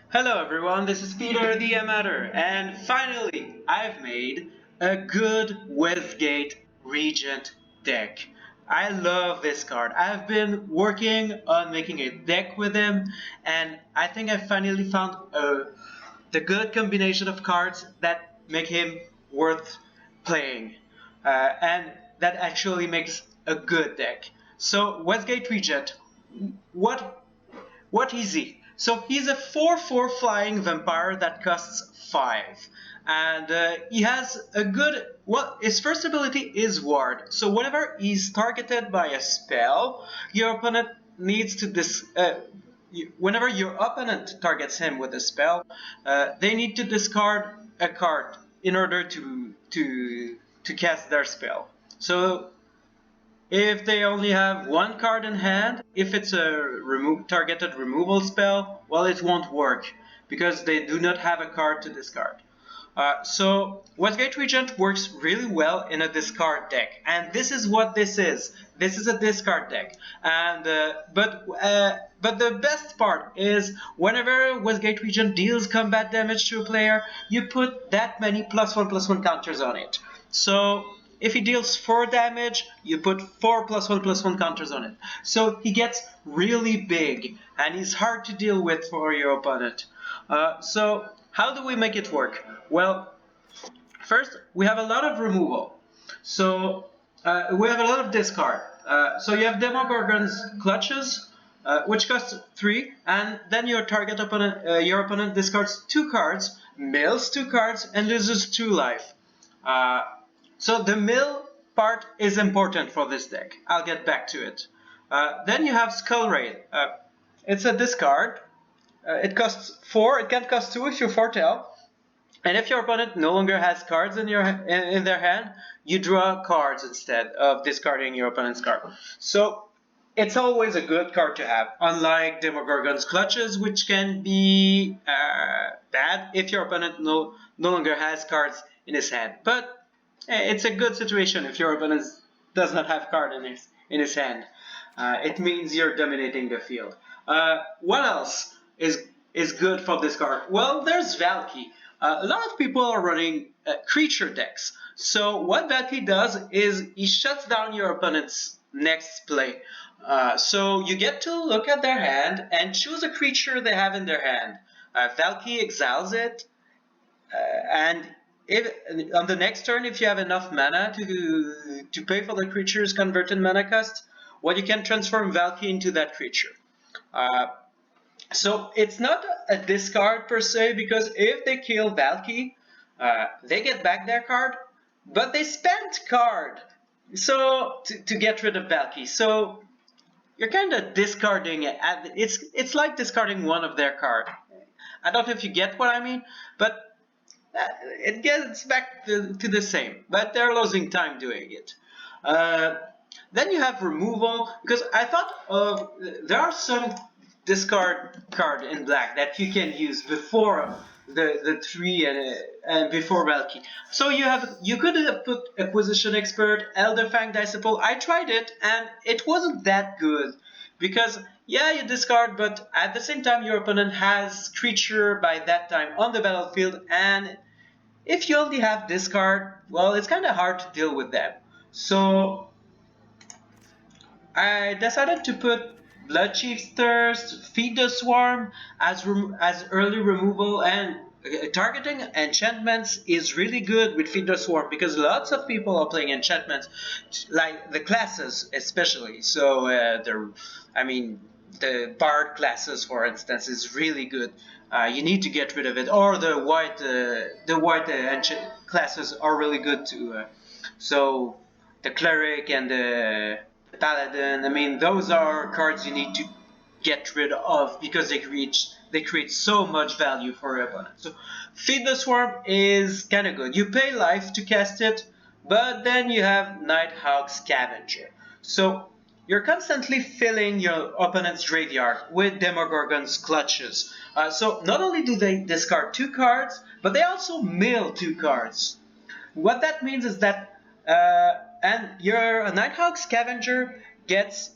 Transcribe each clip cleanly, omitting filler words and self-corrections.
Hello everyone, this is Peter the Amateur, and finally I've made a good Westgate Regent deck. I love this card. I've been working on making a deck with him, and I think I finally found the good combination of cards that make him worth playing, and that actually makes a good deck. So Westgate Regent, what what is he? So he's a 4/4 flying vampire that costs 5. And he has a good... Well, his first ability is Ward. So whenever he's targeted by a spell, your opponent needs to whenever your opponent targets him with a spell, they need to discard a card in order to cast their spell. So if they only have one card in hand, if it's a targeted removal spell, well, it won't work because they do not have a card to discard. So Westgate Regent works really well in a discard deck, and this is what this is. This is a discard deck, and but the best part is whenever Westgate Regent deals combat damage to a player, you put that many +1/+1 counters on it. So if he deals 4 damage, you put 4 +1/+1 counters on it. So he gets really big, and he's hard to deal with for your opponent. So how do we make it work? Well, first we have a lot of removal. So we have a lot of discard. So you have Demogorgon's Clutches, which costs 3, and then your opponent discards 2 cards, mills 2 cards, and loses 2 life. So the mill part is important for this deck. I'll get back to it. Then you have Skull Raid. It's a discard. It costs 4. It can cost 2 if you foretell. And if your opponent no longer has cards in their hand, you draw cards instead of discarding your opponent's card. So it's always a good card to have, unlike Demogorgon's Clutches, which can be bad if your opponent no longer has cards in his hand. But it's a good situation if your opponent does not have card in his hand. It means you're dominating the field. What else is good for this card? Well, there's Valki. A lot of people are running creature decks. So what Valki does is he shuts down your opponent's next play. So you get to look at their hand and choose a creature they have in their hand. Valki exiles it, and if on the next turn, if you have enough mana to pay for the creature's converted mana cost, well, you can transform Valki into that creature. So it's not a discard per se, because if they kill Valki, they get back their card, but they spent card so to get rid of Valki. So you're kind of discarding it. It's like discarding one of their card. I don't know if you get what I mean, but it gets back to the same, but they're losing time doing it. Then you have removal, because I thought there are some discard card in black that you can use before the 3 and before Valki. So you could have put Acquisition Expert, Elderfang Disciple. I tried it and it wasn't that good, because yeah, you discard, but at the same time your opponent has creature by that time on the battlefield, and if you only have discard, well, it's kind of hard to deal with them. So I decided to put Bloodchief's Thirst, Feed the Swarm as early removal, and targeting enchantments is really good with Feed the Swarm, because lots of people are playing enchantments, like the classes especially. So the Bard classes, for instance, is really good. You need to get rid of it, or the white classes are really good too. So the Cleric and the Paladin, I mean, those are cards you need to get rid of because they create so much value for your opponent. So Feed the Swarm is kind of good. You pay life to cast it, but then you have Nighthawk Scavenger. So you're constantly filling your opponent's graveyard with Demogorgon's Clutches. So not only do they discard 2 cards, but they also mill 2 cards. What that means is that and your Nighthawk Scavenger gets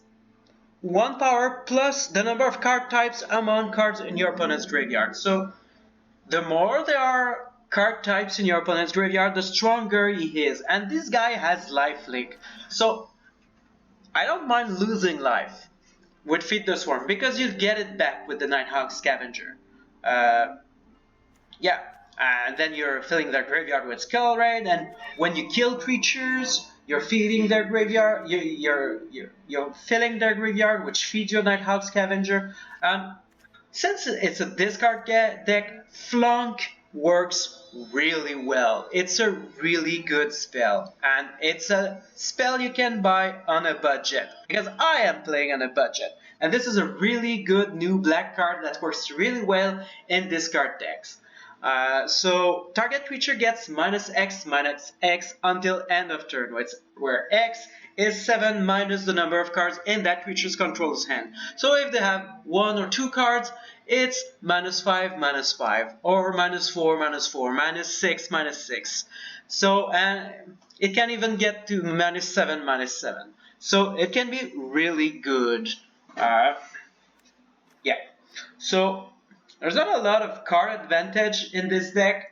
1 power plus the number of card types among cards in your opponent's graveyard. So the more there are card types in your opponent's graveyard, the stronger he is. And this guy has lifelink. So I don't mind losing life with Feed the Swarm because you get it back with the Nighthawk Scavenger. Yeah, and then you're filling their graveyard with Skull Raid, and when you kill creatures, you're feeding their graveyard. You're filling their graveyard, which feeds your Nighthawk Scavenger. Since it's a discard deck, Flunk works really well. It's a really good spell, and it's a spell you can buy on a budget, because I am playing on a budget. And this is a really good new black card that works really well in discard decks. So target creature gets -X until end of turn, where X is 7 minus the number of cards in that creature's control's hand. So if they have 1 or 2 cards, it's -5, or -4, -6. So it can even get to -7. So it can be really good. Yeah. So there's not a lot of card advantage in this deck.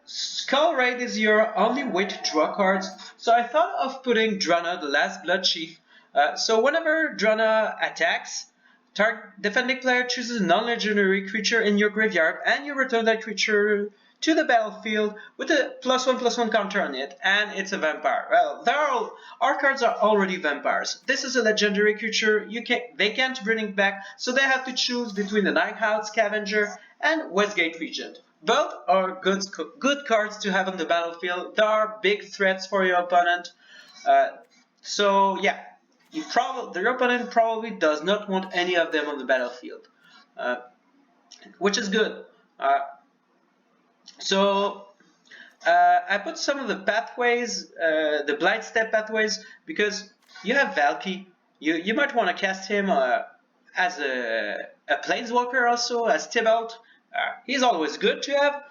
Skull Raid is your only way to draw cards, so I thought of putting Drana, the Last Bloodchief. So whenever Drana attacks, defending player chooses a non-legendary creature in your graveyard, and you return that creature to the battlefield with a +1/+1 counter on it, and it's a vampire. Well, our cards are already vampires. This is a legendary creature. They can't bring it back, so they have to choose between the Nighthawk Scavenger and Westgate Regent. Both are good cards to have on the battlefield. They are big threats for your opponent. So yeah, your opponent probably does not want any of them on the battlefield, which is good. So I put some of the pathways, the blind step pathways, because you have Valki. You might want to cast him as a Planeswalker also, as Tibalt. He's always good to have.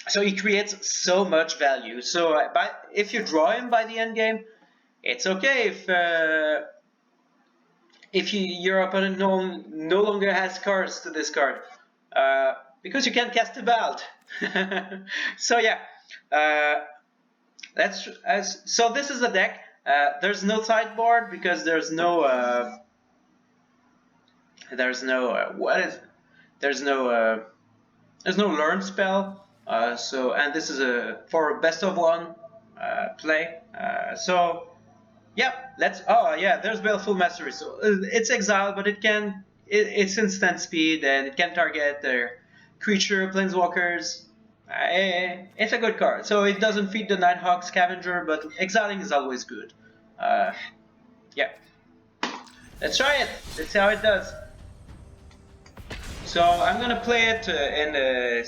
So he creates so much value. So if you draw him by the end game, it's okay if your opponent no longer has cards to discard. Because you can't cast Tibalt. So yeah, so this is the deck. There's no sideboard because there's no learn spell. And this is for a best of one play. So yeah, there's Baleful Mastery. So it's exiled, but it's instant speed, and it can target their creature, Planeswalkers. It's a good card. So it doesn't feed the Nighthawk Scavenger, but exiling is always good. Yeah. Let's try it. Let's see how it does. So I'm gonna play it in the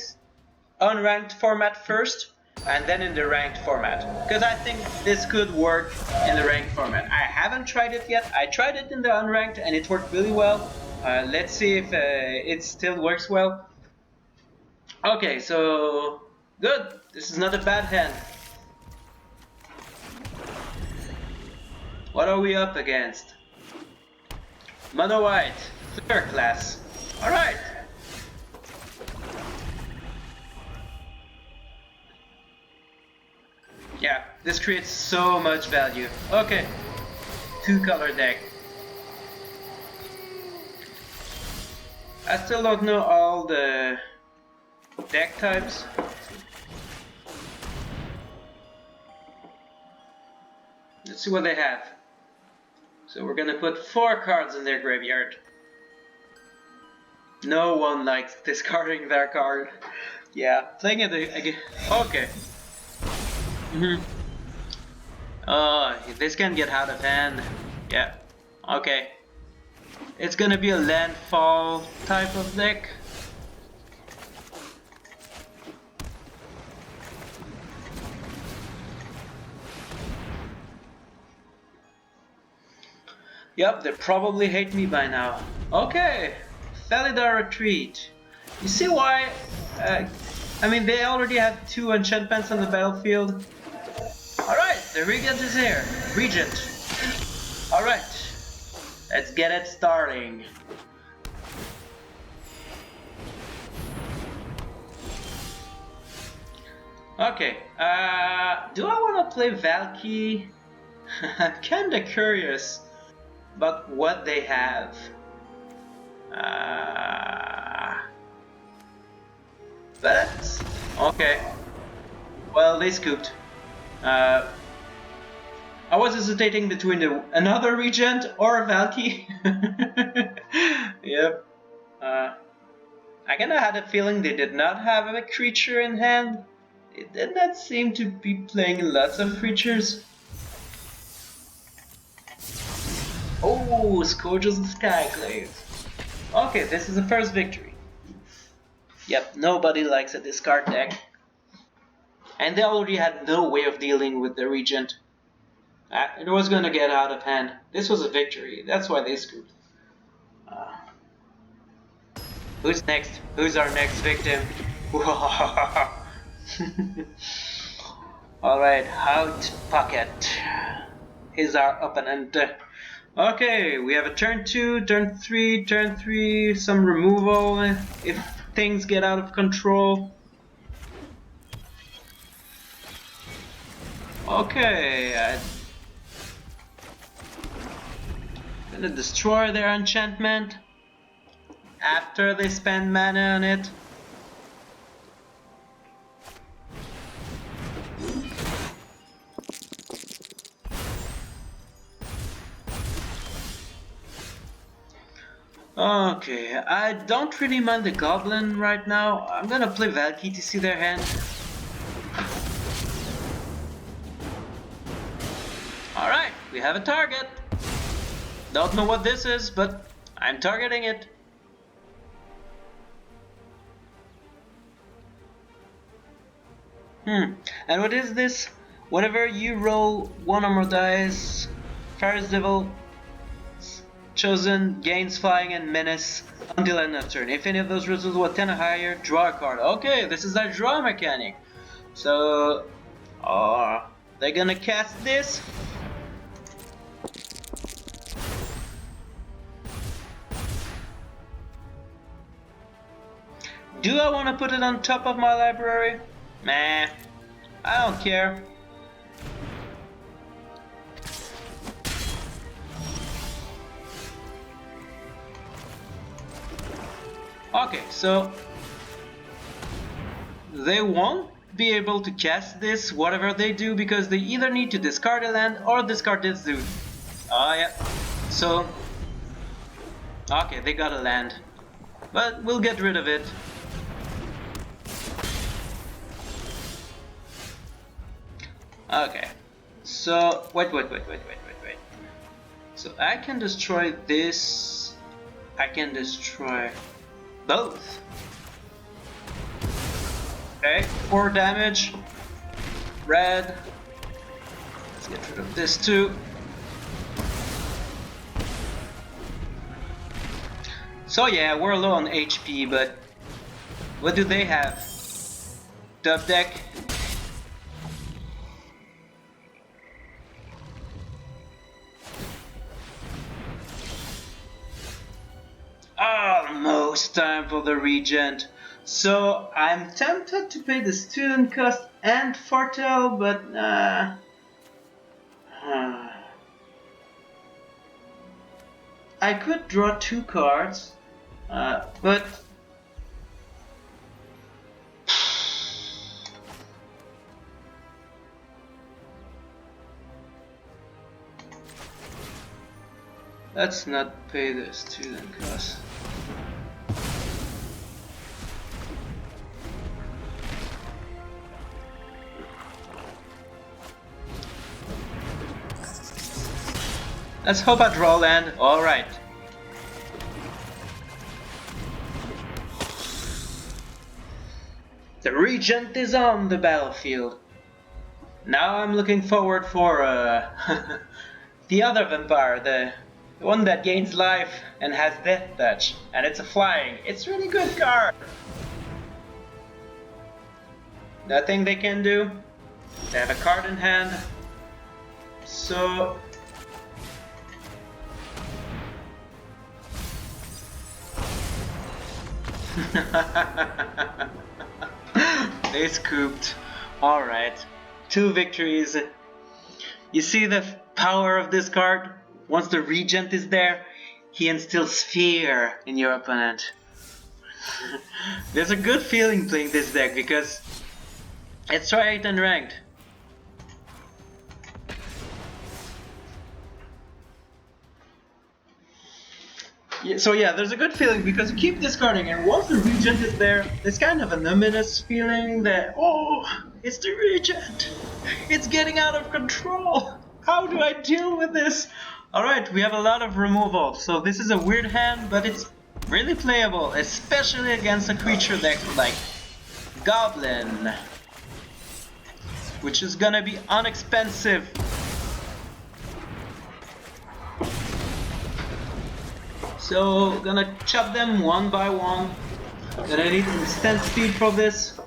unranked format first, and then in the ranked format, because I think this could work in the ranked format. I haven't tried it yet. I tried it in the unranked, and it worked really well. Let's see if it still works well. Okay, so good. This is not a bad hand. What are we up against? Mono White, Fleur class. Alright. Yeah, this creates so much value. Okay, 2-color deck. I still don't know all the deck types. Let's see what they have. So we're gonna put 4 cards in their graveyard. No one likes discarding their card. Yeah, playing it again. Okay. Oh, this can get out of hand. Yeah. Okay. It's gonna be a landfall type of deck. Yep, they probably hate me by now. Okay, Felidar Retreat. You see why? I mean, they already have 2 enchantments on the battlefield. Alright, the Regent is here. Regent. Alright. Let's get it starting. Okay, do I want to play Valki? I'm kinda curious about what they have. But okay. Well, they scooped. I was hesitating between another Regent or a Valki. Yep. I kinda had a feeling they did not have a creature in hand. It did not seem to be playing lots of creatures. Oh, Scourges of Skyclave. Okay, this is the first victory. Yep, nobody likes a discard deck. And they already had no way of dealing with the Regent. It was gonna get out of hand. This was a victory, that's why they scooped. Who's next? Who's our next victim? Alright, Out Pocket is our opponent. Okay, we have a turn 2, turn 3, some removal if things get out of control. Okay, I'm gonna destroy their enchantment after they spend mana on it. Okay, I don't really mind the Goblin right now. I'm gonna play Valki to see their hand. Alright, we have a target. Don't know what this is, but I'm targeting it. And what is this? Whenever you roll one or more dice, Fires Devil chosen gains flying and menace until end of turn. If any of those results were 10 or higher, draw a card. Okay, this is our draw mechanic. So, they're gonna cast this. Do I want to put it on top of my library? Nah, I don't care. Okay, so they won't be able to cast this whatever they do because they either need to discard a land or discard this dude. Oh yeah, so okay, they got a land, but we'll get rid of it. Okay, so wait. So I can destroy this. I can destroy both. Okay, 4 damage. Red. Let's get rid of this too. So yeah, we're low on HP, but what do they have? Top deck. Almost time for the Regent. So I'm tempted to pay the student cost and Fortel, but I could draw 2 cards, but let's not pay the student cost. Let's hope I draw land. Alright. The Regent is on the battlefield. Now I'm looking forward for the other vampire, the one that gains life and has death touch. And it's a flying. It's a really good card. Nothing they can do. They have a card in hand. So They scooped. Alright. 2 victories. You see the power of this card? Once the Regent is there, he instills fear in your opponent. There's a good feeling playing this deck because it's right and ranked. So yeah, there's a good feeling because you keep discarding, and once the Regent is there, there's kind of an ominous feeling that, oh, it's the Regent! It's getting out of control! How do I deal with this? Alright, we have a lot of removal, so this is a weird hand, but it's really playable, especially against a creature deck like Goblin, which is gonna be inexpensive. So, gonna chop them one by one. Gonna need instant speed for this.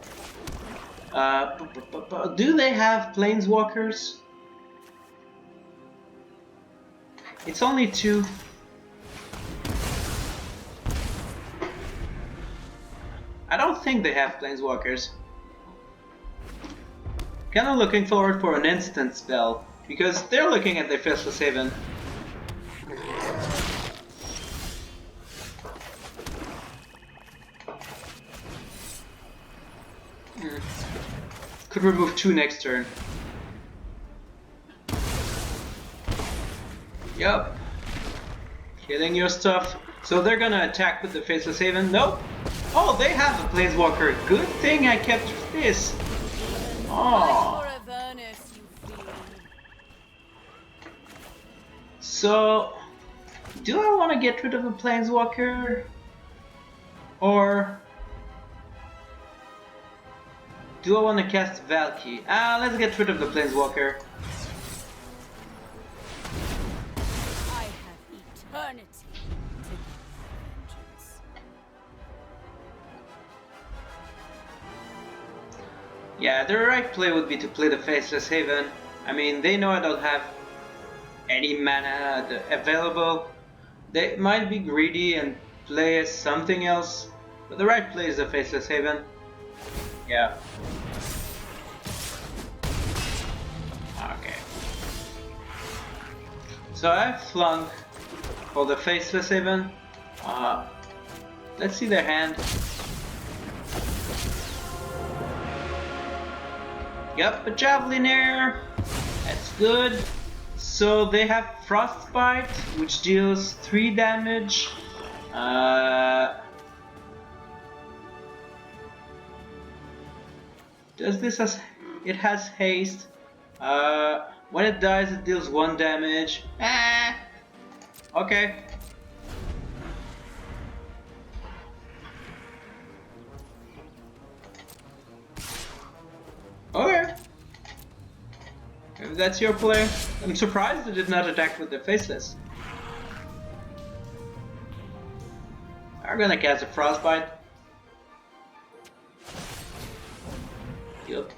Do they have Planeswalkers? It's only 2. I don't think they have Planeswalkers. Kinda looking forward for an instant spell, because they're looking at their Faceless Haven. Could remove 2 next turn. Yup. Killing your stuff. So they're gonna attack with the Faceless Haven. Nope. Oh, they have a Planeswalker. Good thing I kept this. Oh. So, do I want to get rid of a Planeswalker? Or do I want to cast Valki? Let's get rid of the Planeswalker. I have eternity to vengeance. Yeah, the right play would be to play the Faceless Haven. I mean, they know I don't have any mana available. They might be greedy and play something else, but the right play is the Faceless Haven. Yeah. Okay. So I have Flunk for the Faceless Haven. Let's see their hand. Yep, a Javelinair. That's good. So they have Frostbite, which deals 3 damage. Does this as it has haste? When it dies, it deals 1 damage. Okay. Okay. If that's your play, I'm surprised it did not attack with the Faceless. I'm gonna cast a Frostbite. Yup.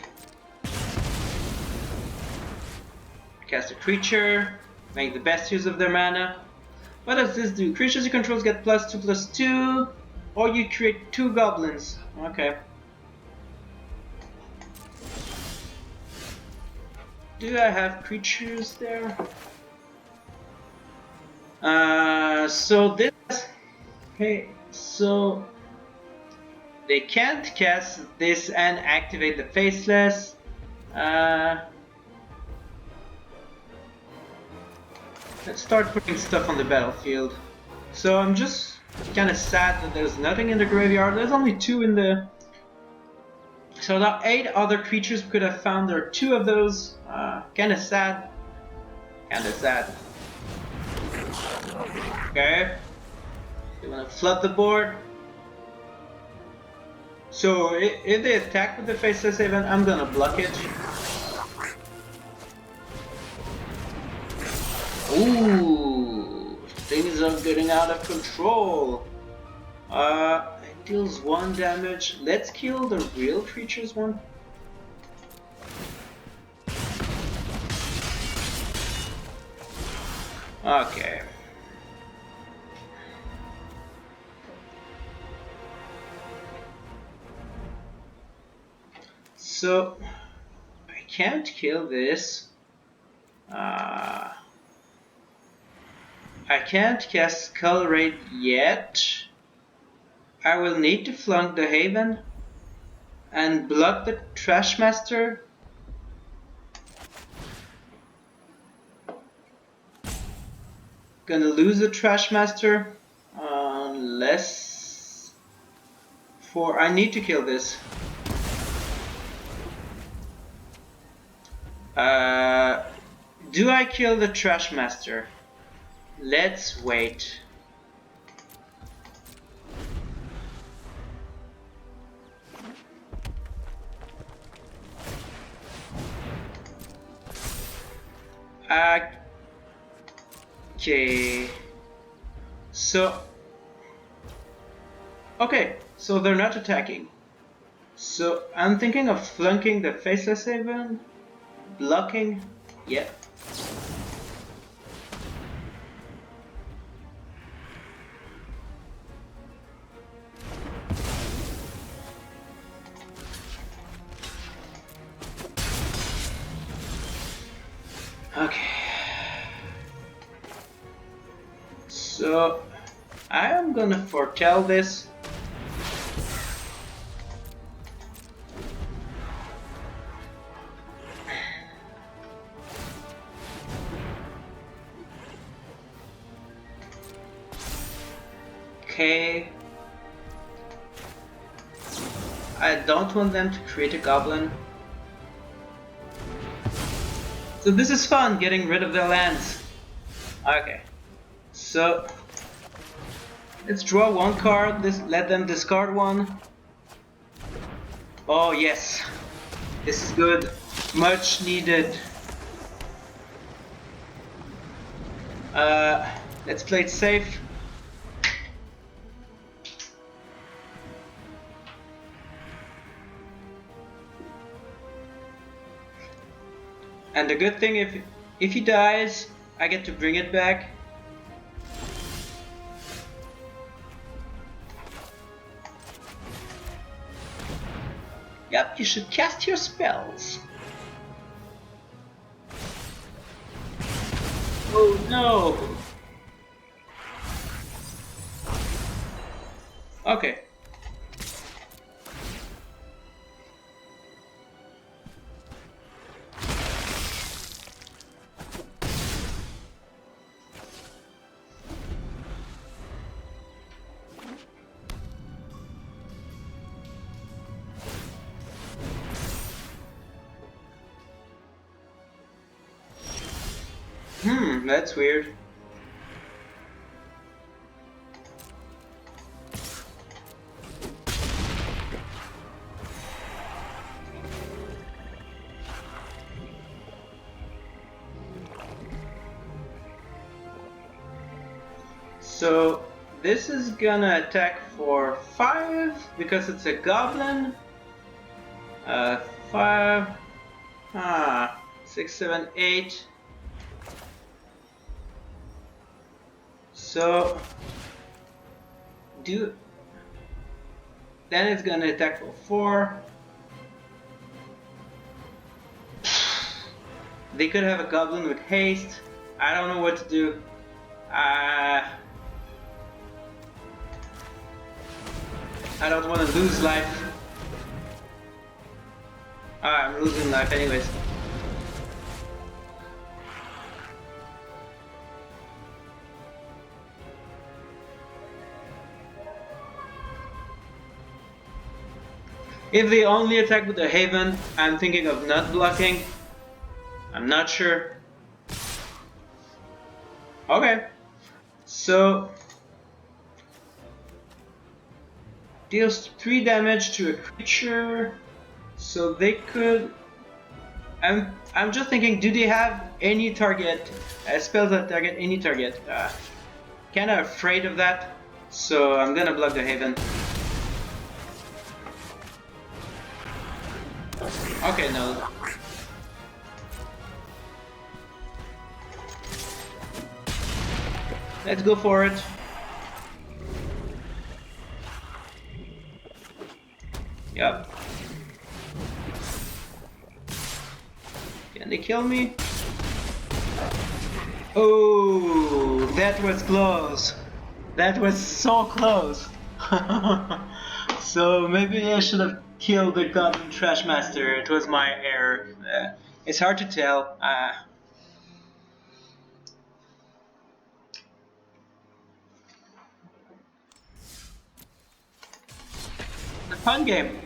Cast a creature, make the best use of their mana. What does this do? Creatures you control get +2/+2, or you create 2 goblins. Okay. Do I have creatures there? So this... Okay, so... They can't cast this and activate the Faceless. Let's start putting stuff on the battlefield. So I'm just kind of sad that there's nothing in the graveyard. There's only 2 in the... So there are 8 other creatures we could have found. There are 2 of those. Kind of sad. Kind of sad. Okay. They want to flood the board. So if they attack with the Faceless Haven, I'm gonna block it. Ooh, things are getting out of control. It deals 1 damage. Let's kill the real creatures one. Okay. So I can't kill this. I can't cast Skull Raid yet. I will need to flunk the Haven and block the Trashmaster. Gonna lose the Trashmaster unless I need to kill this. Do I kill the Trashmaster? Let's wait. Okay. So they're not attacking. So I'm thinking of flunking the Faceless Haven, blocking. Yeah. Okay. So I am gonna foretell this. Okay. I don't want them to create a goblin. So this is fun, getting rid of their lands. Okay. So let's draw one card, let them discard one. Oh yes. This is good. Much needed. Let's play it safe. And the good thing, if he dies, I get to bring it back. Yep, you should cast your spells. Oh no! Okay. That's weird. So this is gonna attack for 5 because it's a goblin. 5, 6, 7, 8. So then it's gonna attack for 4. They could have a goblin with haste. I don't know what to do. I don't want to lose life. I'm losing life anyways. If they only attack with the Haven, I'm thinking of not blocking. I'm not sure. Okay. So deals 3 damage to a creature. So they could. I'm just thinking, do they have any target spells that target any target? Kind of afraid of that. So I'm gonna block the Haven. Okay, no. Let's go for it. Yep. Can they kill me? Oh, that was close. That was so close. So maybe I should have killed the Goblin Trash Master. It was my error. It's hard to tell. A fun game.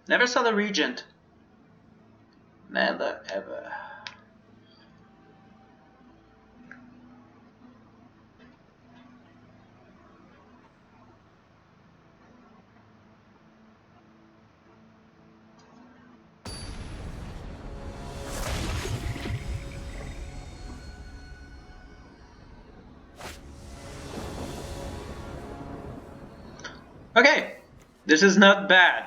Never saw the Regent. Never ever. Okay, this is not bad.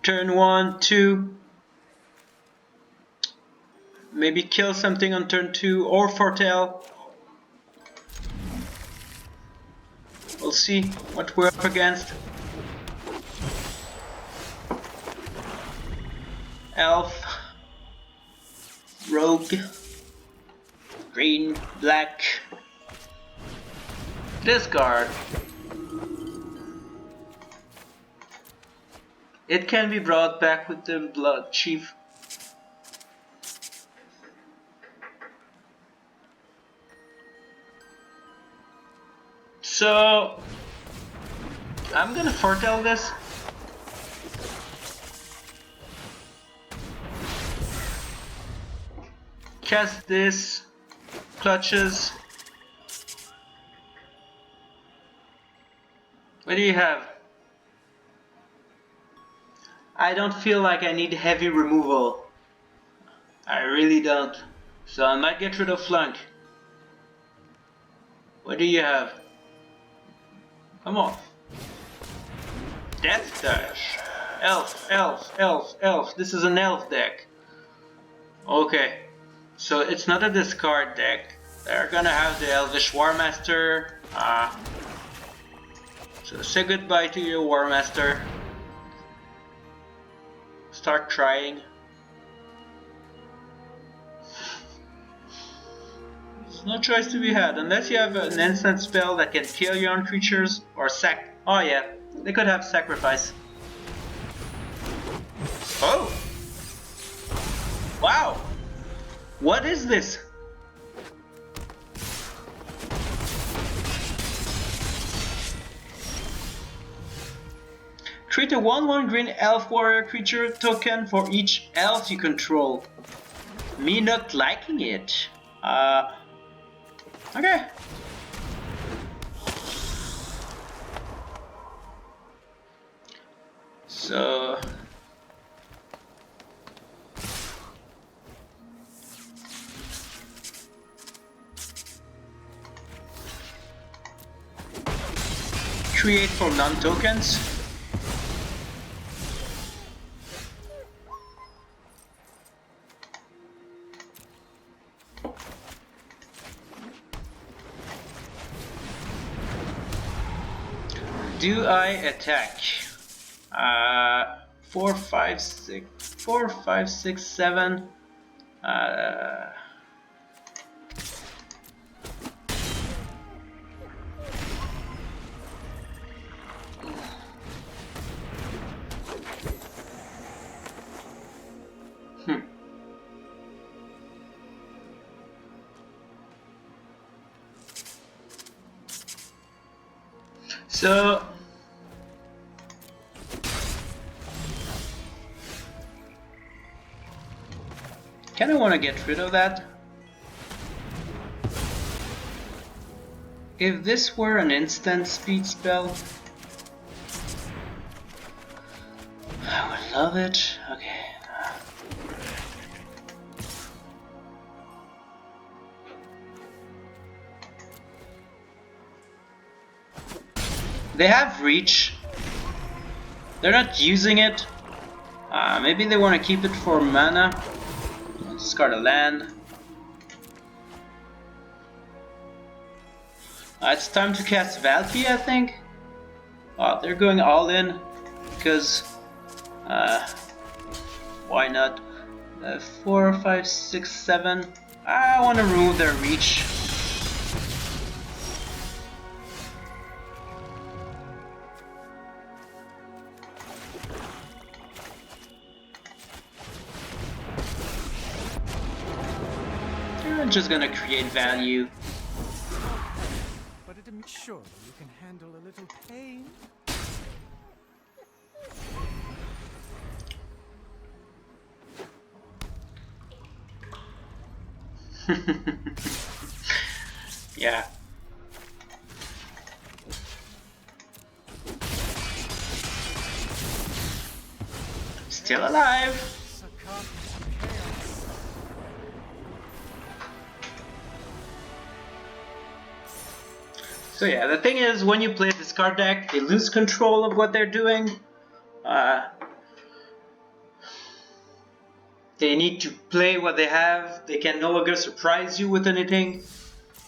Turn 1, 2. Maybe kill something on turn 2 or foretell. We'll see what we're up against. Elf, Rogue, Green, Black, Discard. It can be brought back with the Bloodchief. So I'm gonna foretell this. Cast this. Clutches. What do you have? I don't feel like I need heavy removal. I really don't. So I might get rid of Flunk. What do you have? Come on. Death Dash. Elf, elf, elf, elf. This is an elf deck. Okay. So it's not a discard deck. They're gonna have the Elvish War Master. So say goodbye to your War Master. Start trying. There's no choice to be had unless you have an instant spell that can kill your own creatures or sack. Oh yeah, they could have sacrifice. Oh! Wow! What is this? Create a 1/1 green elf warrior creature token for each elf you control. Me not liking it. Okay. So create for non-tokens. Do I attack? 4, 5, 6, 7. So kinda wanna get rid of that. If this were an instant speed spell, I would love it. Okay. They have reach. They're not using it. Maybe they want to keep it for mana. Discard a land. It's time to cast Valki, I think. Oh, they're going all in because why not? 4, 5, 6, 7. I want to remove their reach. They're just gonna create value. But surely you can handle a little pain. Yeah. Still alive. Succumb to chaos. So yeah, the thing is, when you play this card deck, they lose control of what they're doing. They need to play what they have. They can no longer surprise you with anything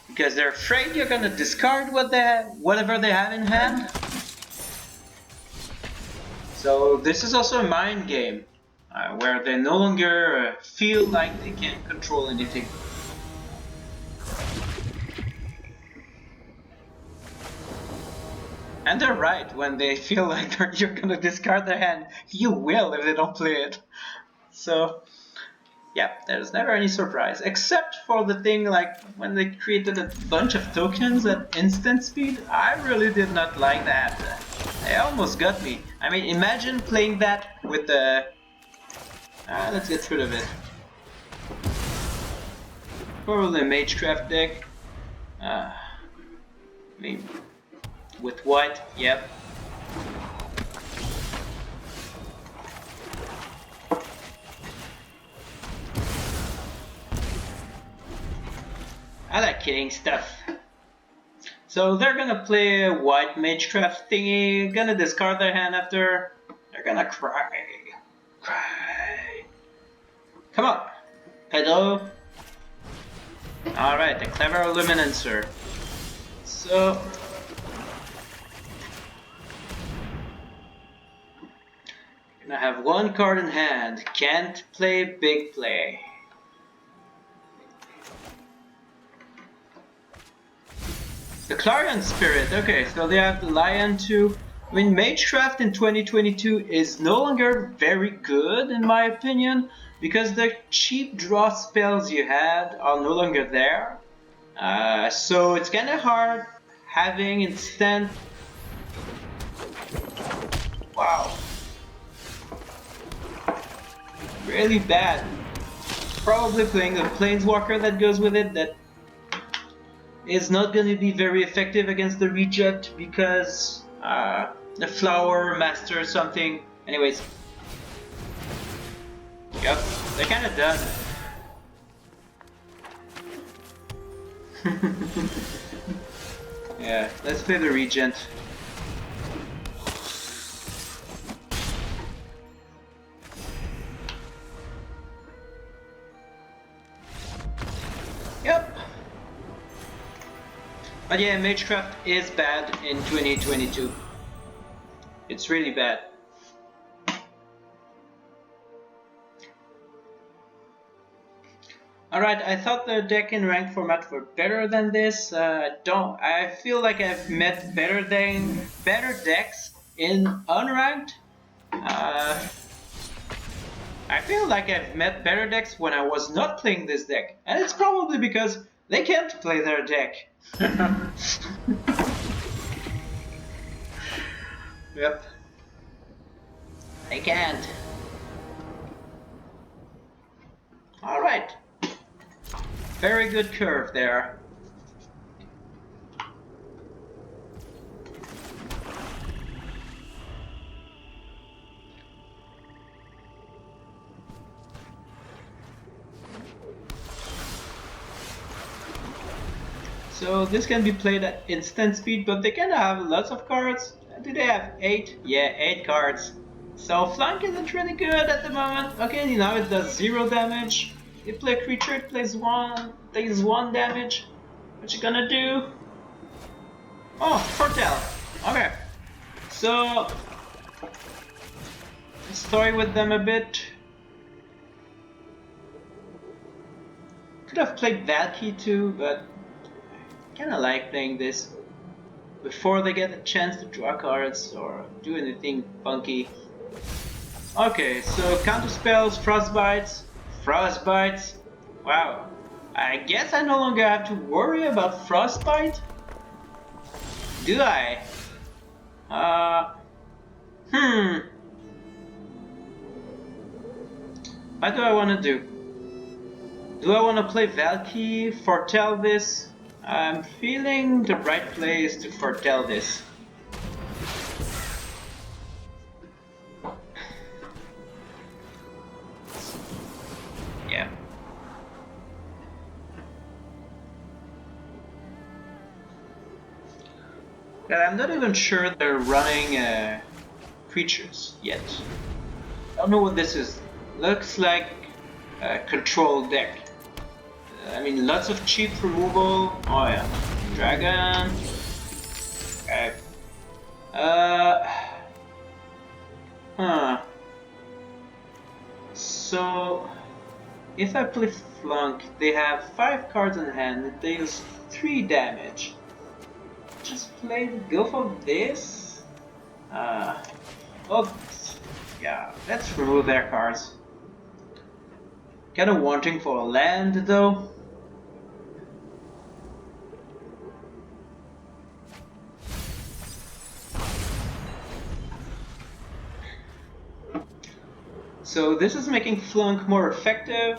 because they're afraid you're gonna discard what they have, whatever they have in hand. So this is also a mind game where they no longer feel like they can't control anything. And they're right when they feel like you're gonna discard their hand. You will if they don't play it. So yeah, there's never any surprise, except for the thing like when they created a bunch of tokens at instant speed. I really did not like that. They almost got me. I mean, imagine playing that with the... let's get rid of it. Probably a Magecraft deck. I mean, with white, yep. I like killing stuff. So they're gonna play a white Magecraft thingy, gonna discard their hand after. They're gonna cry. Cry. Come on, pedo. Alright, the clever Luminancer. So gonna have one card in hand. Can't play big play. The Clarion Spirit, okay, so they have the Lion too. I mean, Magecraft in 2022 is no longer very good in my opinion, because the cheap draw spells you had are no longer there. So it's kinda hard having instant... Wow. Really bad. Probably playing a Planeswalker that goes with it that is not going to be very effective against the Regent because the Flower Master something. Anyways. Yep, they're kind of done. Yeah, let's play the Regent. Yep. But yeah, Magecraft is bad in 2022. It's really bad. Alright, I thought the deck in ranked format were better than this. I feel like I've met better decks in unranked. I feel like I've met better decks when I was not playing this deck. And it's probably because they can't play their deck. Yep. They can't. Alright. Very good curve there. So this can be played at instant speed, but they can have lots of cards. Do they have 8? Yeah, 8 cards. So Flunk isn't really good at the moment. Okay, now it does 0 damage. You play a creature, it takes 1 damage. What you gonna do? Oh, Foretell. Okay. So let's toy with them a bit. Could have played Valki too, but I kinda like playing this before they get a chance to draw cards or do anything funky. Okay, so counter spells, frostbites. Wow. I guess I no longer have to worry about frostbite? Do I? What do I want to do? Do I want to play Valki, foretell this? I'm feeling the right play is to foretell this. Yeah. But I'm not even sure they're running creatures yet. I don't know what this is. Looks like a control deck. I mean, lots of cheap removal. Oh yeah, dragon. Okay. So, if I play Flunk, they have 5 cards in hand. It deals 3 damage. Just go for this. Oh, yeah. Let's remove their cards. Kind of wanting for a land though. So this is making Flunk more effective.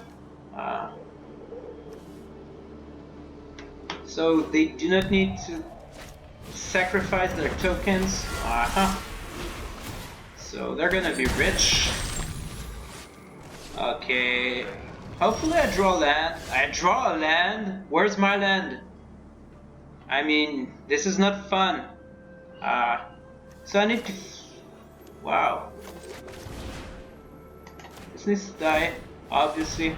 So they do not need to sacrifice their tokens. So they're gonna be rich. Okay. Hopefully I draw land. I draw a land? Where's my land? I mean, this is not fun. So I need to... Wow. This needs to die, obviously.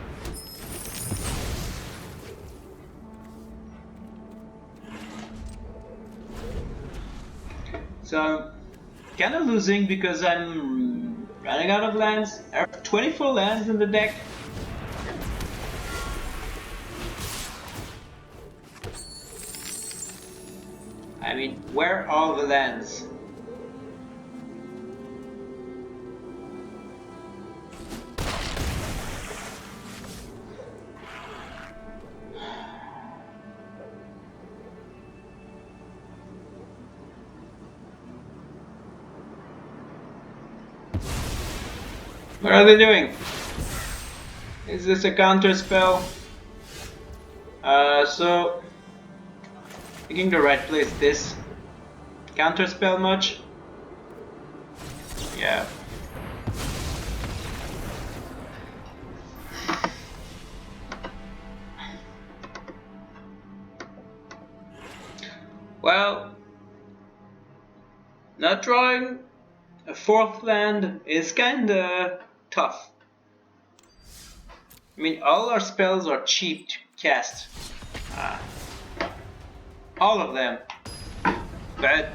So I'm kind of losing because I'm running out of lands. I have 24 lands in the deck. I mean, where are all the lands? What are they doing? Is this a counter spell? So picking the right place. This counter spell much? Yeah. Well, not drawing a 4th land is kinda tough. I mean, all our spells are cheap to cast. All of them. But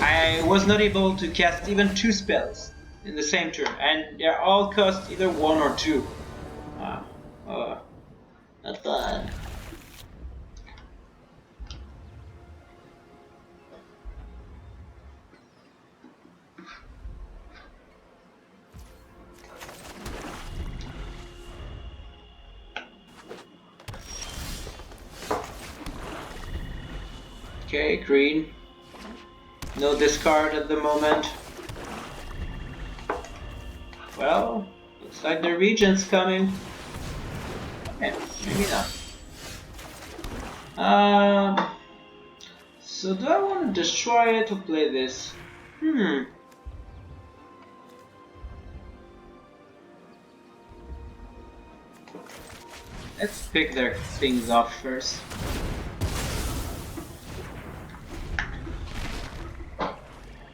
I was not able to cast even 2 spells in the same turn, and they all cost either 1 or 2. Not fun. Okay, green. No discard at the moment. Well, looks like the Regent's coming. Okay, maybe not. So do I want to destroy it or play this? Let's pick their things off first.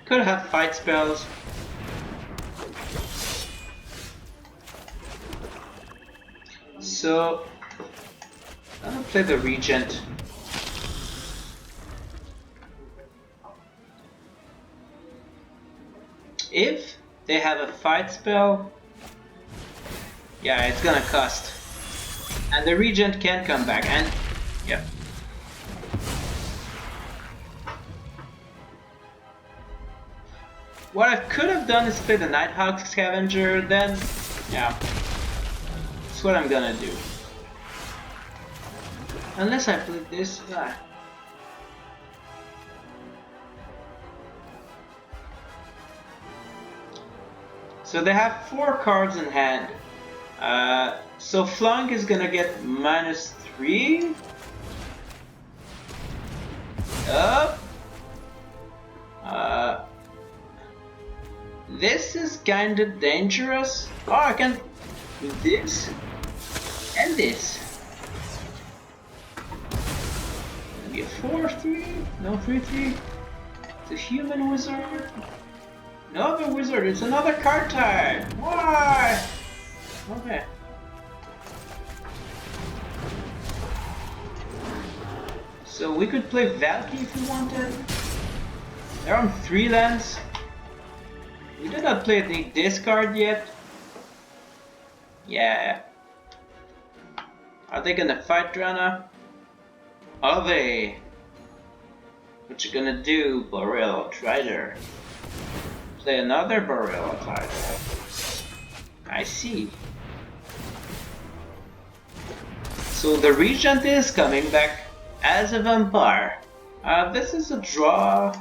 Could have fight spells. So I'm gonna play the Regent. if they have a fight spell, yeah, it's gonna cost. And the Regent can come back, and yeah. What I could have done is play the Nighthawk Scavenger, then, yeah. That's what I'm gonna do. Unless I play this. So they have 4 cards in hand. So Flunk is gonna get -3. Up. This is kinda dangerous. Oh, I can do this and this. Maybe a 4-3? No, 3-3. It's a human wizard. Another wizard. It's another card type. Why? Okay. So we could play Valki if we wanted. They're on 3 lands. We did not play the discard yet. Yeah. Are they gonna fight Drana? Are they? What you gonna do, Boreal Trader? Play another Boreal Trader. I see. So the Regent is coming back as a vampire. This is a draw.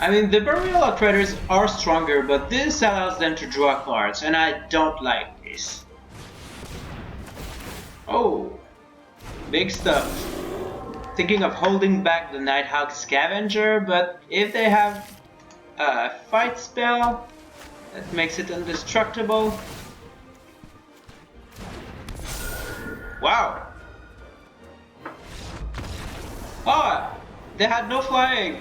I mean, the Boreal Traders are stronger, but this allows them to draw cards, and I don't like this. Oh, big stuff. Thinking of holding back the Nighthawk Scavenger, but if they have a fight spell, that makes it indestructible. Wow. Oh, they had no flying.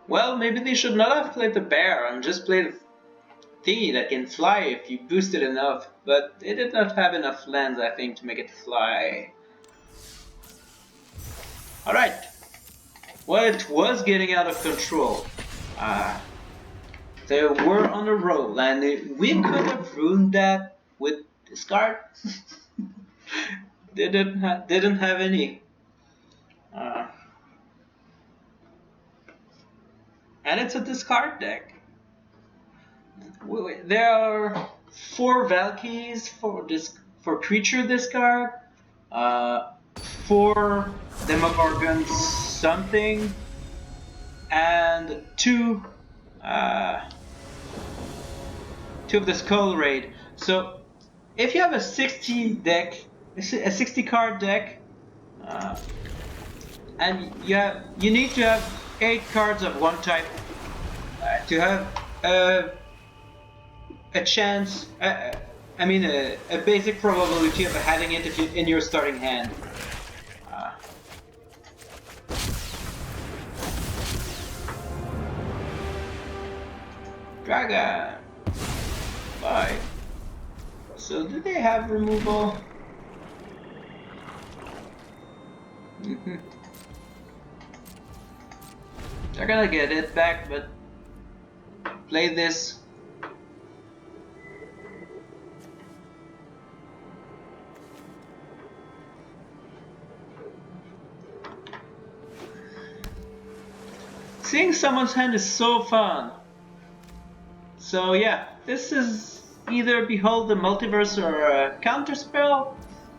Well, maybe they should not have played the bear and just played the thingy that can fly if you boost it enough. But they did not have enough lands, I think, to make it fly. Alright. Well, it was getting out of control. They were on a roll, and we could have ruined that with this card. Didn't have any. And it's a discard deck. There are 4 Valkis for creature discard, 4 Demogorgons something, and 2 of the Skull Raid. So if you have a 60 card deck, and you need to have 8 cards of one type to have a chance. I mean, a basic probability of having it if in your starting hand. Dragon. Bye. So do they have removal? They're gonna get it back, but play this. Seeing someone's hand is so fun. So yeah, this is either Behold the Multiverse or a counterspell.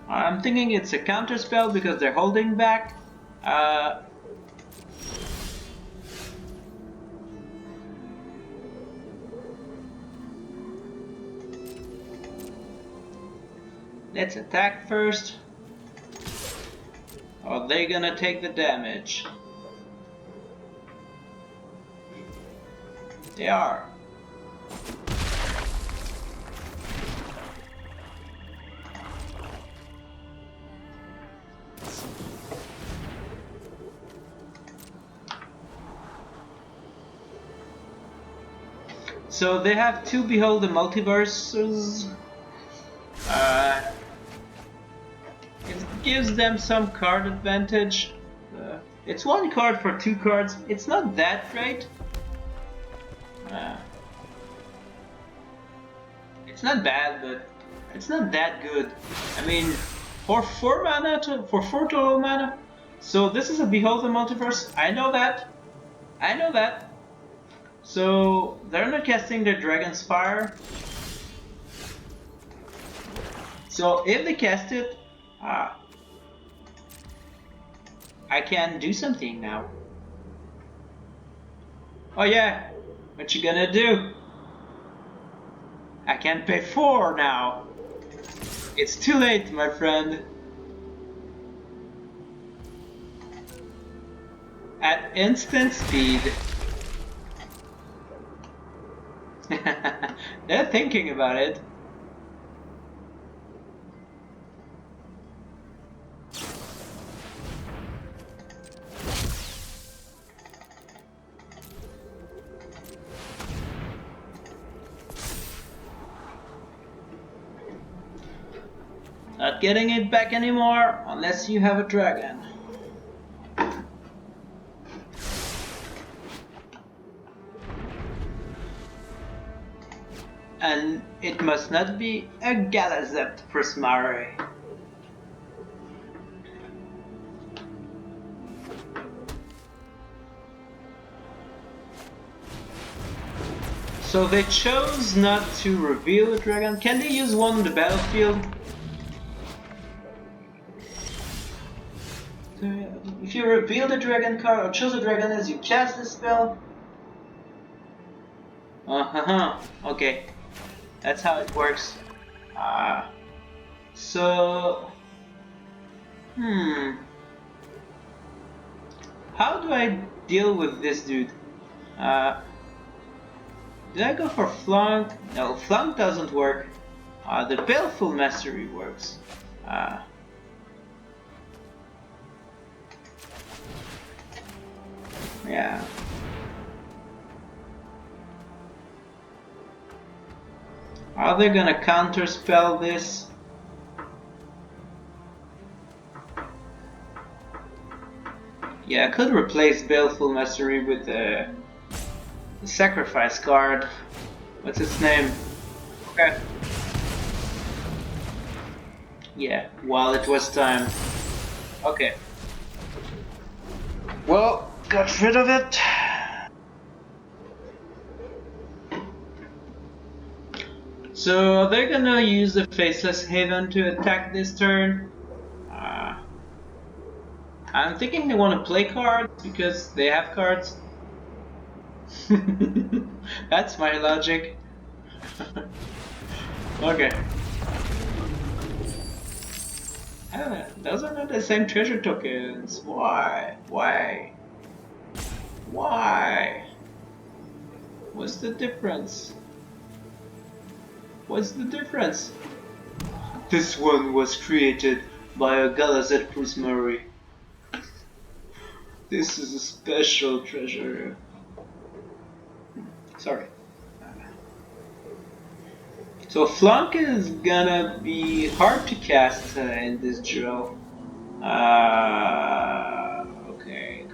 I'm thinking it's a counterspell because they're holding back. Let's attack first. Are they gonna take the damage? They are. So they have two Behold the Multiverses. It gives them some card advantage. It's one card for two cards. It's not that great. It's not bad, but it's not that good. I mean, for 4 mana for 4 total mana. So this is a Behold the Multiverse. I know that. I know that. So they're not casting their Dragon's Fire. So if they cast it, I can do something now. Oh yeah, what you gonna do? I can pay 4 now. It's too late, my friend. At instant speed. They're thinking about it. Not getting it back anymore unless you have a dragon. And it must not be a Galazept Prismari. So they chose not to reveal a dragon. Can they use one on the battlefield? If you reveal the dragon card or choose a dragon as you cast the spell. Okay. That's how it works. So... How do I deal with this dude? Did I go for Flunk? No, Flunk doesn't work. The Baleful Mastery works. Yeah. Are they gonna counterspell this? Yeah, I could replace Baleful Mastery with the Sacrifice card. What's its name? Okay. Yeah, while it was time. Okay. Well, got rid of it. So they're gonna use the Faceless Haven to attack this turn. I'm thinking they want to play cards because they have cards. That's my logic. Okay. Those are not the same treasure tokens. Why? Why? Why? What's the difference? What's the difference? This one was created by a Galazet Prismari. This is a special treasure. Sorry. So Flunk is gonna be hard to cast in this drill. Okay.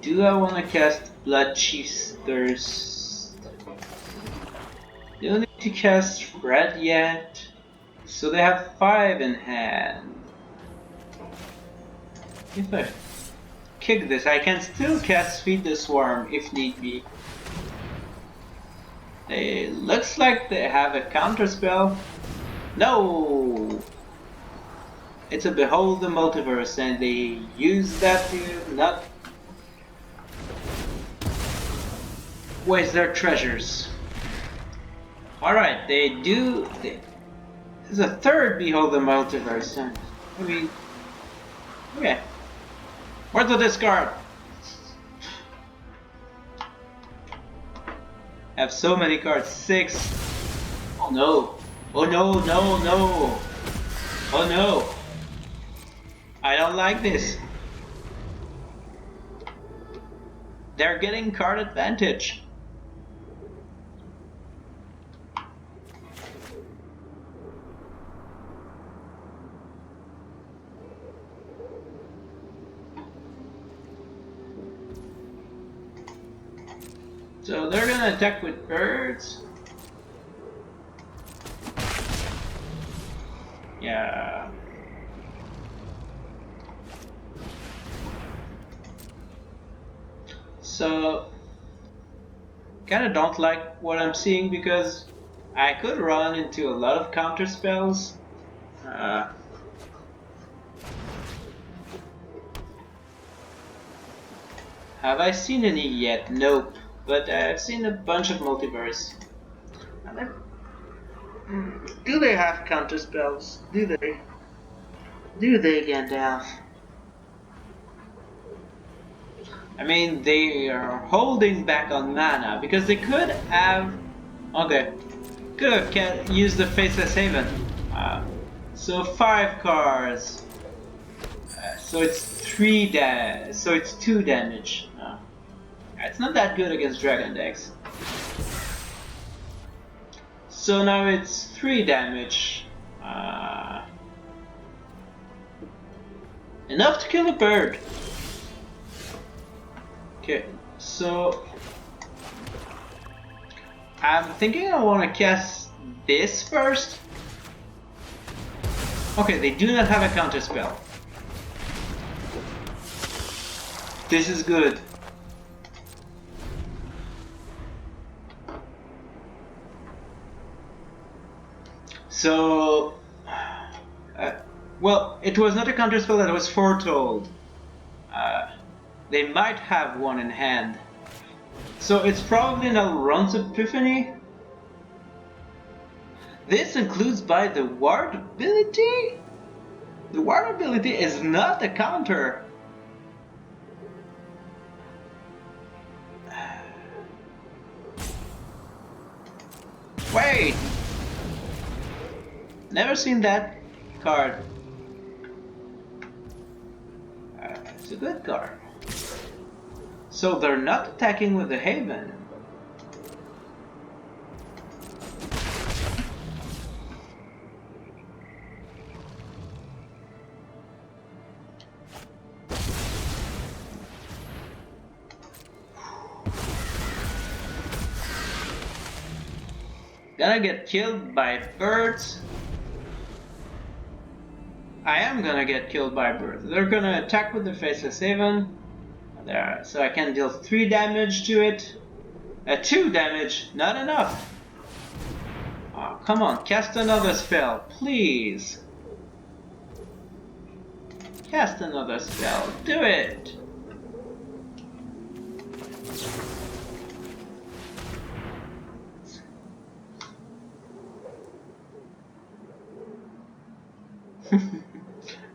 Do I want to cast Bloodchief's Thirst? Don't need to cast Red yet. So they have 5 in hand. If I kick this, I can still cast Feed the Swarm if need be. It looks like they have a counter spell. No! It's a Behold the Multiverse and they use that to not waste their treasures. Alright, they do. There's a third Behold the Multiverse. I mean, okay. Where's the discard? I have so many cards. 6. Oh no. Oh no, no, no. Oh no. I don't like this. they're getting card advantage. So they're gonna attack with birds. Yeah. So kinda don't like what I'm seeing because I could run into a lot of counter spells. Have I seen any yet? Nope. But I've seen a bunch of multiverse. Do they have counter spells? Do they? Do they, Gandalf? I mean, they are holding back on mana because they could have. Okay, could have used the Faceless Haven. So 5 cards. So it's 3 so it's 2 damage. It's not that good against Dragon decks. So now it's 3 damage. Enough to kill a bird. Okay, so I'm thinking I want to cast this first. Okay, they do not have a counter spell. This is good. So, well, it was not a counterspell that was foretold. They might have one in hand. So it's probably an Elrond's Epiphany. This includes by the Ward ability? The Ward ability is not a counter. Wait! Never seen that card. It's a good card. So they're not attacking with the Haven. Gonna get killed by birds. I am gonna get killed by birds. They're gonna attack with the Faceless Haven. There, so I can deal 3 damage to it. 2 damage, not enough. Oh, come on, cast another spell, please. Cast another spell, do it.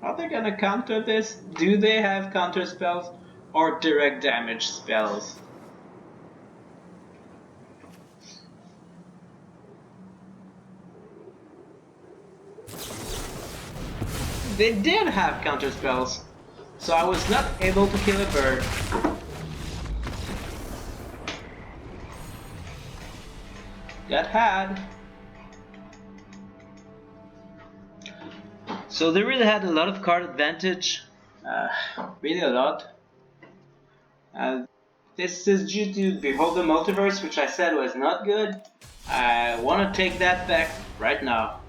Are they gonna counter this? Do they have counter spells or direct damage spells? They did have counter spells, so I was not able to kill a bird. That had. So they really had a lot of card advantage, really a lot. This is due to Behold the Multiverse, which I said was not good. I want to take that back right now.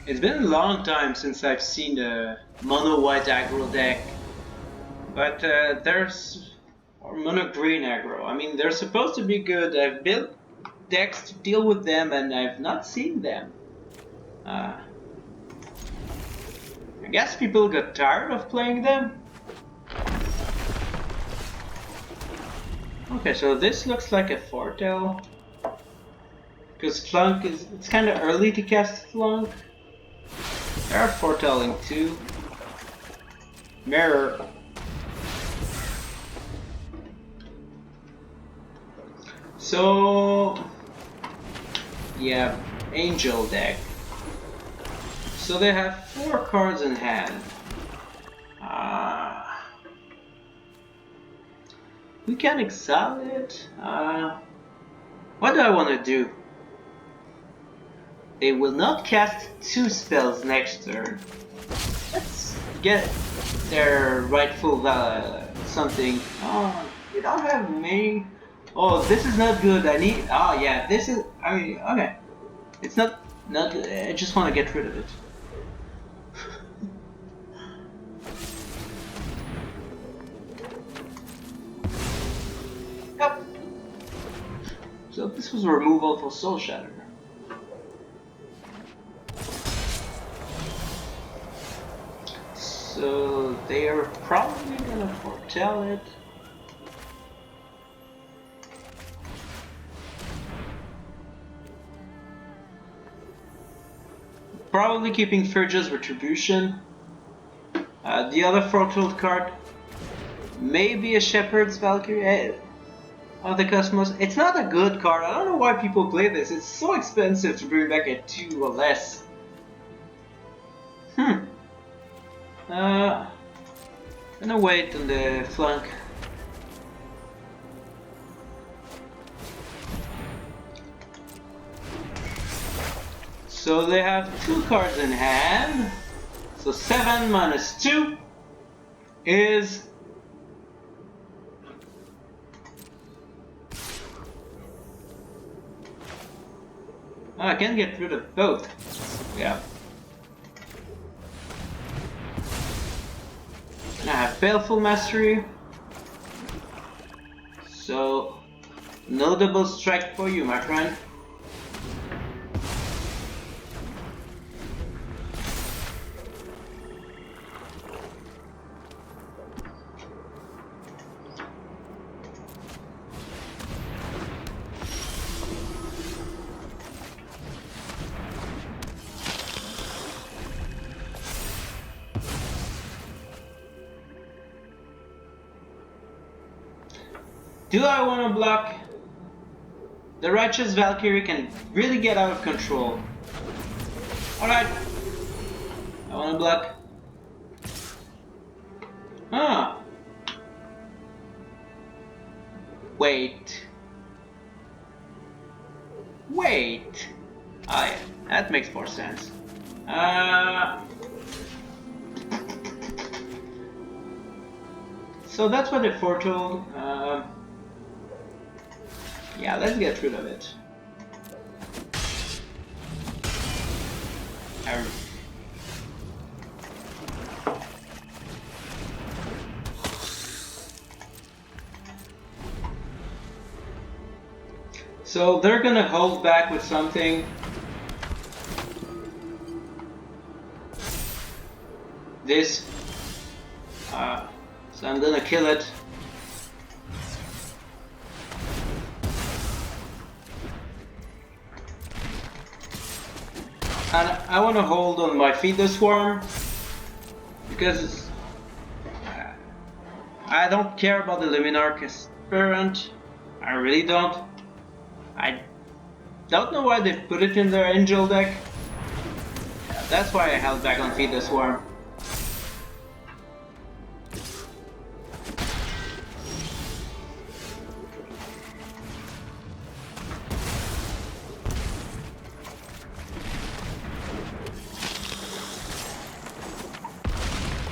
It's been a long time since I've seen a mono white aggro deck, but or mono green aggro. I mean, they're supposed to be good. I've built decks to deal with them, and I've not seen them. I guess people got tired of playing them. Okay, so this looks like a foretell, because Flunk it's kind of early to cast Flunk. They are foretelling too. Mirror. So yeah, Angel deck. So they have 4 cards in hand. We can exile it. What do I want to do? They will not cast 2 spells next turn. Let's get their rightful something. Oh, they don't have many. Oh, this is not good. I need. Oh yeah, this is. I mean, okay. It's not. I just want to get rid of it. Yep. So this was a removal for Soul Shatter. So they are probably gonna foretell it. Probably keeping Ferja's Retribution. The other foretold card may be a Shepherd's Valkyrie of the Cosmos. It's not a good card. I don't know why people play this. It's so expensive to bring back at 2 or less. Gonna wait on the Flunk. So they have 2 cards in hand. So 7 minus 2 is... Oh, I can get rid of both. Yeah. And I have Baleful Mastery. So no double strike for you, my friend. Do I want to block? The Righteous Valkyrie can really get out of control. Alright. I want to block. Huh. Wait. Wait. Oh yeah, that makes more sense. So that's what they foretold. Yeah, let's get rid of it. So they're gonna hold back with something. This. So I'm gonna kill it. And I want to hold on my Feed the Swarm because I don't care about the Luminarch Aspirant. I really don't. I don't know why they put it in their Angel deck. Yeah, that's why I held back on Feed the Swarm.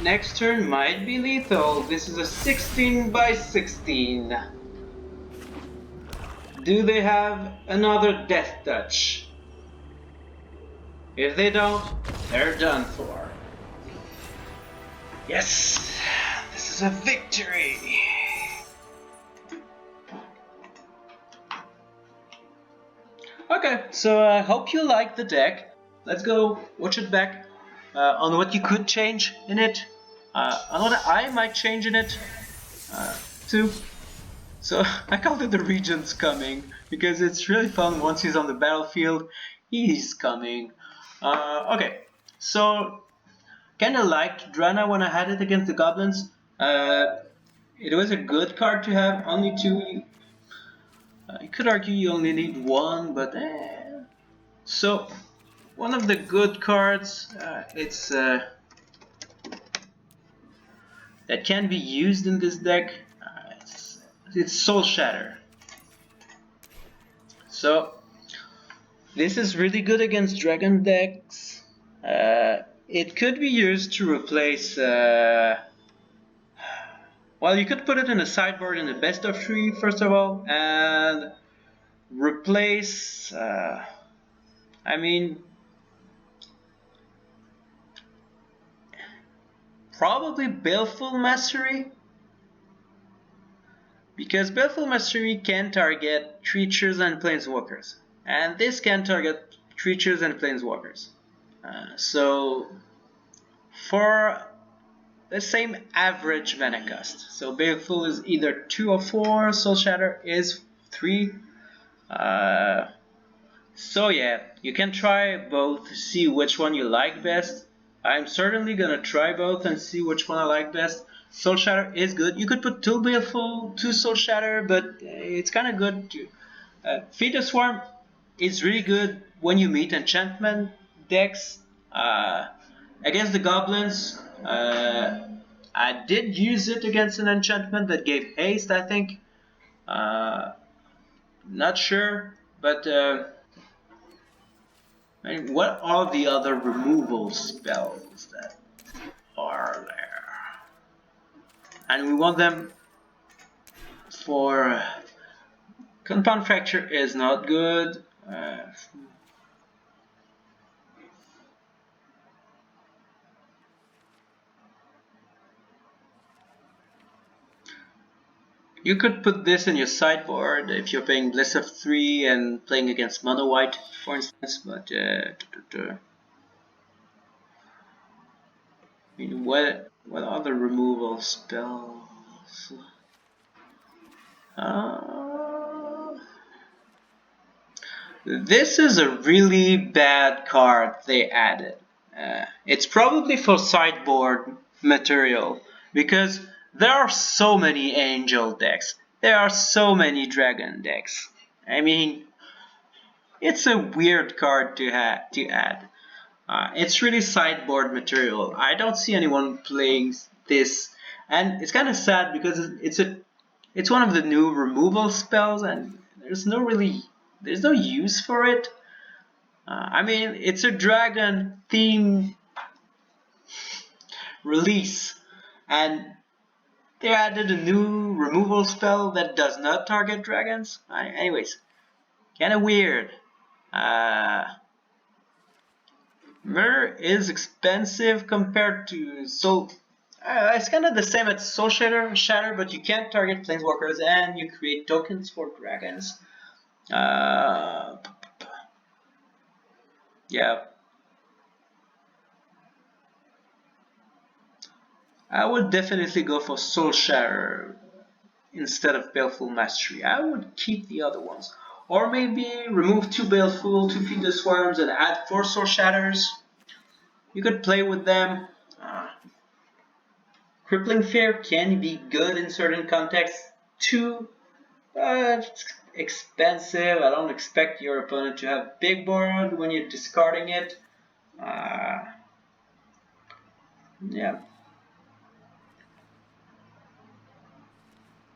Next turn might be lethal. This is a 16 by 16. Do they have another Death Touch? If they don't, they're done for. Yes! This is a victory! Okay, so I hope you like the deck. Let's go watch it back on what you could change in it. On what I might change in it too. So I called it the Regent's coming because it's really fun once he's on the battlefield. He's coming. Okay, so kinda liked Drana when I had it against the Goblins. It was a good card to have, only 2 You could argue you only need one, but So, one of the good cards, that can be used in this deck, it's Soul Shatter. So, this is really good against dragon decks. It could be used to replace. Well, you could put it in a sideboard in a best of 3 first of all, and replace. I mean, probably Baleful Mastery, because Baleful Mastery can target creatures and planeswalkers, and this can target creatures and planeswalkers. So for the same average mana cost, so Baleful is either 2 or 4, Soul Shatter is 3. So yeah, you can try both to see which one you like best. I'm certainly gonna try both and see which one I like best. Soul Shatter is good. You could put 2 Baleful, 2 Soul Shatter, but it's kind of good too. Feed the Swarm is really good when you meet enchantment decks. Against the Goblins, I did use it against an enchantment that gave haste, I think. Not sure, but I mean, what are the other removal spells that are there? And we want them for Compound Fracture is not good. You could put this in your sideboard if you're playing Bliss of 3 and playing against Mono White, for instance, but I mean, what other removal spells? This is a really bad card they added. It's probably for sideboard material, because there are so many angel decks. There are so many dragon decks. I mean, it's a weird card to add. It's really sideboard material. I don't see anyone playing this, and it's kind of sad because it's one of the new removal spells, and there's no use for it. I mean, it's a dragon theme release, and they added a new removal spell that does not target dragons. Anyways, kind of weird. Mirror is expensive compared to Soul. It's kind of the same as Soul Shatter, but you can't target planeswalkers and you create tokens for dragons. Yeah. I would definitely go for Soul Shatter instead of Baleful Mastery. I would keep the other ones. Or maybe remove 2 Baleful, 2 Feed the Swarms, and add 4 Soul Shatters. You could play with them. Crippling Fear can be good in certain contexts too. It's expensive. I don't expect your opponent to have big board when you're discarding it. Yeah.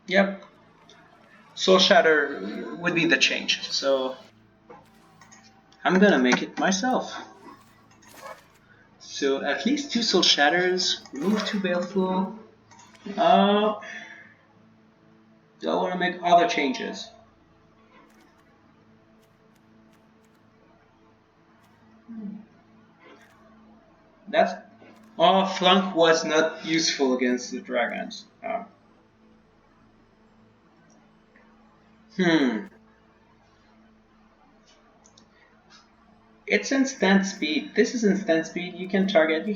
Yep. Soul Shatter would be the change. So I'm gonna make it myself. So at least 2 Soul Shatters, remove 2 Baleful. Do I want to make other changes? Flunk was not useful against the dragons. It's instant speed. This is instant speed. You can target.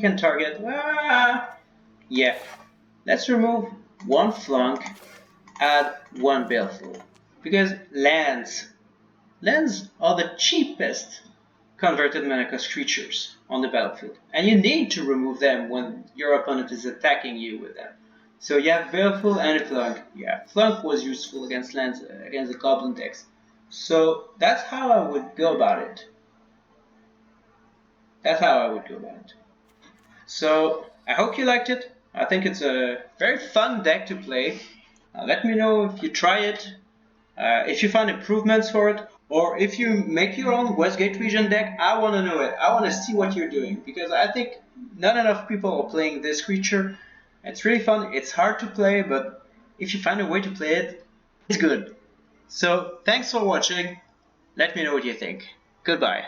Yeah. Let's remove 1 Flunk, add 1 Baleful. Because lands are the cheapest converted mana cost creatures on the battlefield. And you need to remove them when your opponent is attacking you with them. So you have Baleful and Flunk. Yeah, Flunk was useful against lands, against the Goblin decks. So that's how I would go about it. That's how I would go about it. So I hope you liked it. I think it's a very fun deck to play. Let me know if you try it, if you find improvements for it, or if you make your own Westgate Regent deck. I want to know it. I want to see what you're doing, because I think not enough people are playing this creature. It's really fun. It's hard to play, but if you find a way to play it, it's good. So thanks for watching. Let me know what you think. Goodbye.